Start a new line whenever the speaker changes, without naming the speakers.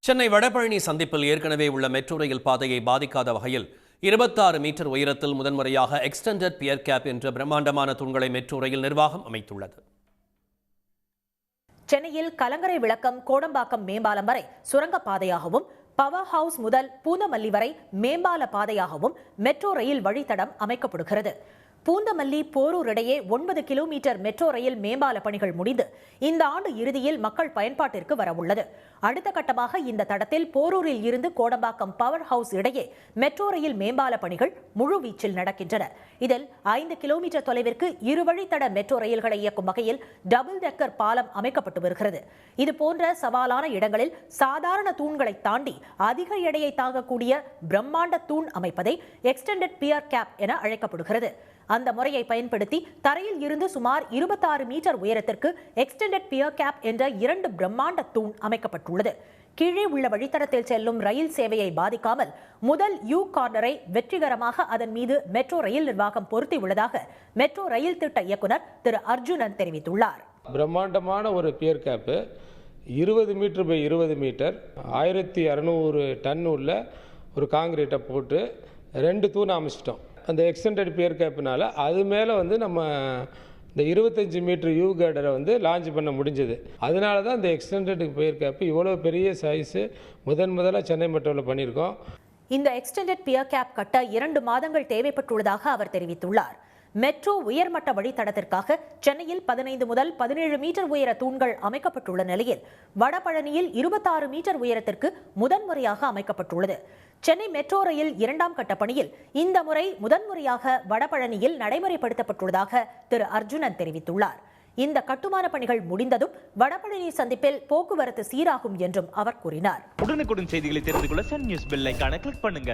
சென்னை வடபழனி சந்திப்பில் ஏற்கனவே உள்ள மெட்ரோ ரயில் பாதையை பாதிக்காத வகையில் 26 மீட்டர் உயரத்தில் முதன்முறையாக எக்ஸ்டெண்டட் பியர் கேப் என்ற பிரம்மாண்டமான தூண்களை மெட்ரோ ரயில் நிர்வாகம் அமைத்துள்ளது.
சென்னையில் கலங்கரை விளக்கம் கோடம்பாக்கம் மேம்பாலம் வரை சுரங்கப்பாதையாகவும், பவர் ஹவுஸ் முதல் பூந்தமல்லி வரை மேம்பால பாதையாகவும் மெட்ரோ ரயில் வழித்தடம் அமைக்கப்படுகிறது. பூந்தமல்லி போரூர் இடையே 9 கிலோமீட்டர் மெட்ரோ ரயில் மேம்பால பணிகள் முடிந்து இந்த ஆண்டு இறுதியில் மக்கள் பயன்பாட்டிற்கு வரவுள்ளது. அடுத்த கட்டமாக இந்த தடத்தில் போரூரில் இருந்து கோடம்பாக்கம் பவர் ஹவுஸ் இடையே மெட்ரோ ரயில் மேம்பால பணிகள் முழுவீச்சில் நடக்கின்றன. இதில் 5 கிலோமீட்டர் தொலைவிற்கு இருவழித்தட மெட்ரோ ரயில்களை இயக்கும் வகையில் டபுள் டெக்கர் பாலம் அமைக்கப்பட்டு வருகிறது. இதுபோன்ற சவாலான இடங்களில் சாதாரண தூண்களை தாண்டி அதிக எடையை தாங்கக்கூடிய பிரம்மாண்ட தூண் அமைப்பதை எக்ஸ்டெண்டட் பியர் கேப் என அழைக்கப்படுகிறது. அந்த முறையை பயன்படுத்தி தரையில் இருந்து சுமார் 26 மீட்டர் உயரத்திற்கு எக்ஸ்டெண்டட் பியர் கேப் என்ற 2 பிரம்மாண்ட தூண் அமைக்கப்பட்டுள்ளது. கீழே உள்ள வழித்தடத்தில் செல்லும் ரயில் சேவையை பாதிக்காமல் முதல் யூ கார்னரை வெற்றிகரமாக அதன் மீது மெட்ரோ ரயில் நிர்வாகம் பொருத்தியுள்ளதாக மெட்ரோ ரயில் திட்ட இயக்குனர் திரு அர்ஜுனன் தெரிவித்துள்ளார்.
பிரம்மாண்டமான ஒரு pier cap 20 metre by 20 metre 1600 tonne உள்ள ஒரு காங்கிரீட்டை போட்டு 2 தூண் அமைச்சிட்டோம். அந்த எக்ஸ்டெண்டட் பியர் கேப்னால அது மேலே நம்ம இந்த 25 மீட்டர் யூ கேடரை லான்ச் பண்ண முடிஞ்சது. அதனால தான் இந்த எக்ஸ்டெண்டட் பியர் கேப் இவ்வளோ பெரிய சைஸு முதலாக சென்னை மெட்ரோவில் பண்ணியிருக்கோம்.
இந்த எக்ஸ்டெண்டட் பியர் கேப் கட்ட 2 மாதங்கள் தேவைப்பட்டுள்ளதாக அவர் தெரிவித்துள்ளார். மெட்ரோ உயர்மட்ட வழித்தடத்திற்காக சென்னையில் 15 முதல் 17 மீட்டர் உயர தூண்கள் அமைக்கப்பட்டுள்ள நிலையில் வடபழனியில் 26 மீட்டர் உயரத்திற்கு முதன்முறையாக அமைக்கப்பட்டுள்ளது. சென்னை மெட்ரோ ரயில் 2ஆம் கட்ட பணியில் இந்த முறை முதன்முறையாக வடபழனியில் நடைமுறைப்படுத்தப்பட்டுள்ளதாக திரு அர்ஜுனன் தெரிவித்துள்ளார். இந்த கட்டுமான பணிகள் முடிந்ததும் வடபழனி சந்திப்பில் போக்குவரத்து சீராகும் என்றும் அவர் கூறினார்.
உடனுக்குடன் செய்திகளை தெரிந்து கொள்ள சன் நியூஸ் பெல் ஐகானை கிளிக் பண்ணுங்க.